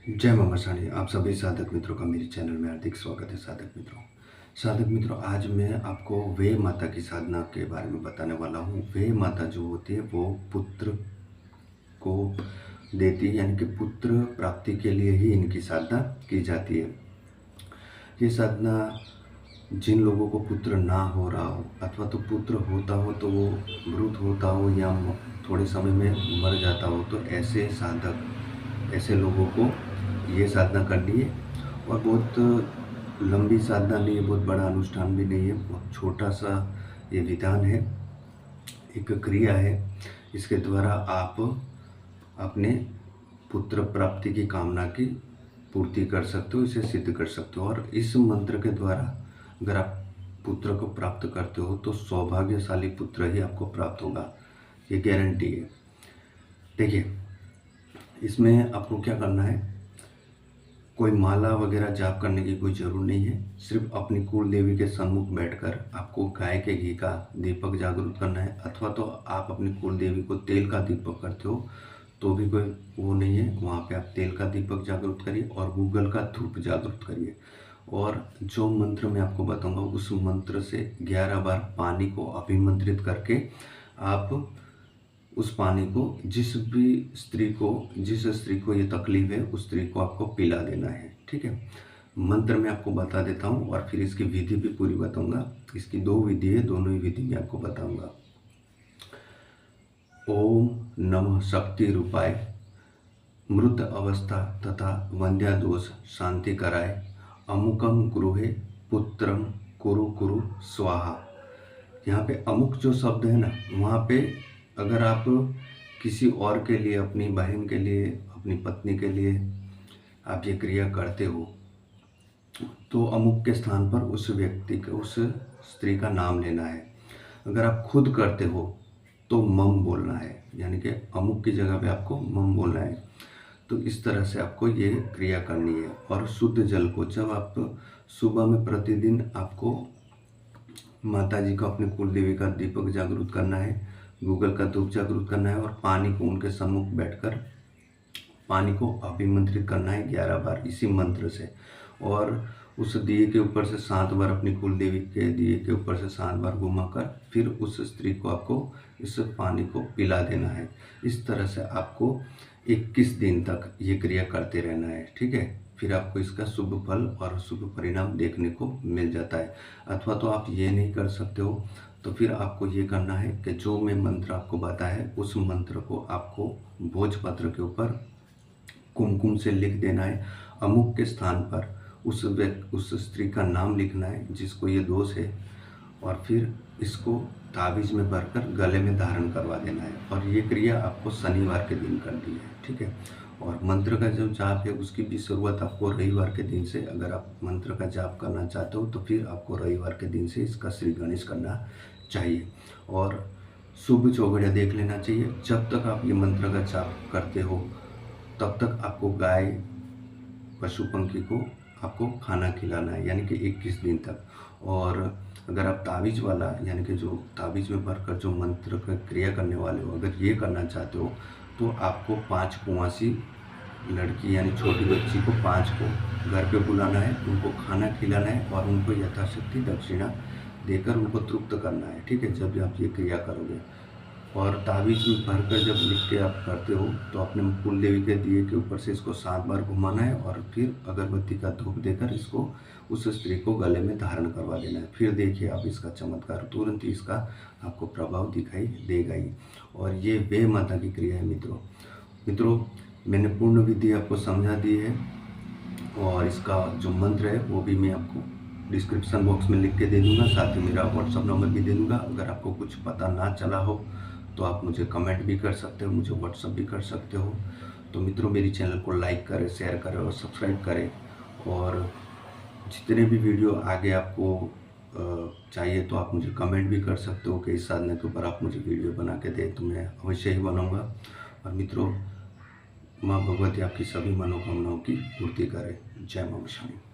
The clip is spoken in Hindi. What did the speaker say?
जय मामा साणी। आप सभी साधक मित्रों का मेरे चैनल में हार्दिक स्वागत है। साधक मित्रों, आज मैं आपको वे माता की साधना के बारे में बताने वाला हूँ। वे माता जो होती है वो पुत्र को देती है, यानी कि पुत्र प्राप्ति के लिए ही इनकी साधना की जाती है। ये साधना जिन लोगों को पुत्र ना हो रहा हो अथवा तो पुत्र होता हो तो वो मृत होता हो या थोड़े समय में मर जाता हो, तो ऐसे साधक, ऐसे लोगों को ये साधना करनी है। और बहुत लंबी साधना नहीं है, बहुत बड़ा अनुष्ठान भी नहीं है, बहुत छोटा सा ये विधान है, एक क्रिया है। इसके द्वारा आप अपने पुत्र प्राप्ति की कामना की पूर्ति कर सकते हो, इसे सिद्ध कर सकते हो। और इस मंत्र के द्वारा अगर आप पुत्र को प्राप्त करते हो तो सौभाग्यशाली पुत्र ही आपको प्राप्त होगा, ये गारंटी है। देखिए, इसमें आपको क्या करना है, कोई माला वगैरह जाप करने की कोई ज़रूर नहीं है। सिर्फ अपनी कुल देवी के सम्मुख बैठकर आपको गाय के घी का दीपक जागरूक करना है, अथवा तो आप अपनी कुल देवी को तेल का दीपक करते हो तो भी कोई वो नहीं है, वहाँ पे आप तेल का दीपक जागरूक करिए और गूगल का धूप जागरूक करिए। और जो मंत्र मैं आपको बताऊंगा उस मंत्र से 11 बार पानी को अभिमंत्रित करके आप उस पानी को जिस स्त्री को ये तकलीफ है उस स्त्री को आपको पिला देना है। ठीक है, मंत्र मैं आपको बता देता हूँ और फिर इसकी विधि भी पूरी बताऊंगा। इसकी 2 विधि है, दोनों ही विधि मैं आपको बताऊंगा। ओम नमः शक्ति रूपाय, मृत अवस्था तथा वंध्या दोष शांति कराए, अमुकम गृहे पुत्रम कुरु कुरु स्वाहा। यहाँ पे अमुक जो शब्द है ना, वहाँ पे अगर आप किसी और के लिए, अपनी बहन के लिए, अपनी पत्नी के लिए आप ये क्रिया करते हो तो अमुक के स्थान पर उस व्यक्ति का, उस स्त्री का नाम लेना है। अगर आप खुद करते हो तो मम बोलना है, यानी कि अमुक की जगह पे आपको मम बोलना है। तो इस तरह से आपको ये क्रिया करनी है। और शुद्ध जल को जब आप सुबह में प्रतिदिन आपको माता जी को, अपने कुल देवी का दीपक जागरूक करना है, गूगल का धूप जागरूक करना है और पानी को उनके सम्मुख बैठकर पानी को अभिमंत्रित करना है 11 बार इसी मंत्र से। और उस दिए के ऊपर से 7 बार, अपनी कुल देवी के दिए के ऊपर से 7 बार घुमाकर फिर उस स्त्री को आपको इस पानी को पिला देना है। इस तरह से आपको 21 दिन तक ये क्रिया करते रहना है। ठीक है, फिर आपको इसका शुभ फल और शुभ परिणाम देखने को मिल जाता है। अथवा तो आप ये नहीं कर सकते हो तो फिर आपको ये करना है कि जो मैं मंत्र आपको बताया है उस मंत्र को आपको भोजपत्र के ऊपर कुमकुम से लिख देना है। अमुक के स्थान पर उस स्त्री का नाम लिखना है जिसको ये दोष है, और फिर इसको ताबीज में भरकर गले में धारण करवा देना है। और ये क्रिया आपको शनिवार के दिन करनी है। ठीक है, और मंत्र का जो जाप है उसकी भी शुरुआत आपको रविवार के दिन से, अगर आप मंत्र का जाप करना चाहते हो तो फिर आपको रविवार के दिन से इसका श्री गणेश करना चाहिए। और शुभ चौघड़िया देख लेना चाहिए। जब तक आप ये मंत्र का जाप करते हो तब तक आपको गाय, पशु पंखी को आपको खाना खिलाना है, यानी कि 21 दिन तक। और अगर आप ताबीज वाला, यानी कि जो ताबीज में भरकर जो मंत्र का क्रिया करने वाले हो, अगर ये करना चाहते हो तो आपको 5 कुंवासी लड़की यानी छोटी बच्ची को 5 को घर पे बुलाना है, उनको खाना खिलाना है और उनको यथाशक्ति दक्षिणा देकर उनको तृप्त करना है। ठीक है, जब भी आप ये क्रिया करोगे। और ताबीज में भरकर जब लिख के आप करते हो तो अपने कुल देवी के दिए के ऊपर से इसको 7 बार घुमाना है और फिर अगरबत्ती का धूप देकर इसको उस स्त्री को गले में धारण करवा देना है। फिर देखिए आप इसका चमत्कार, तुरंत ही इसका आपको प्रभाव दिखाई देगा ही। और ये वे माता की क्रिया है मित्रों, मैंने पूर्ण विधि आपको समझा दी है और इसका जो मंत्र है वो भी मैं आपको डिस्क्रिप्शन बॉक्स में लिख के दे दूंगा, साथ ही मेरा व्हाट्सअप नंबर भी दे दूंगा। अगर आपको कुछ पता ना चला हो तो आप मुझे कमेंट भी कर सकते हो, मुझे व्हाट्सअप भी कर सकते हो। तो मित्रों, मेरी चैनल को लाइक करें, शेयर करें और सब्सक्राइब करें। और जितने भी वीडियो आगे आपको चाहिए तो आप मुझे कमेंट भी कर सकते हो कि इस साधना के ऊपर आप मुझे वीडियो बना के दें, तो मैं अवश्य ही बनाऊँगा। और मित्रों, माँ भगवती आपकी सभी मनोकामनाओं की पूर्ति करे। जय माँ वैष्णवी।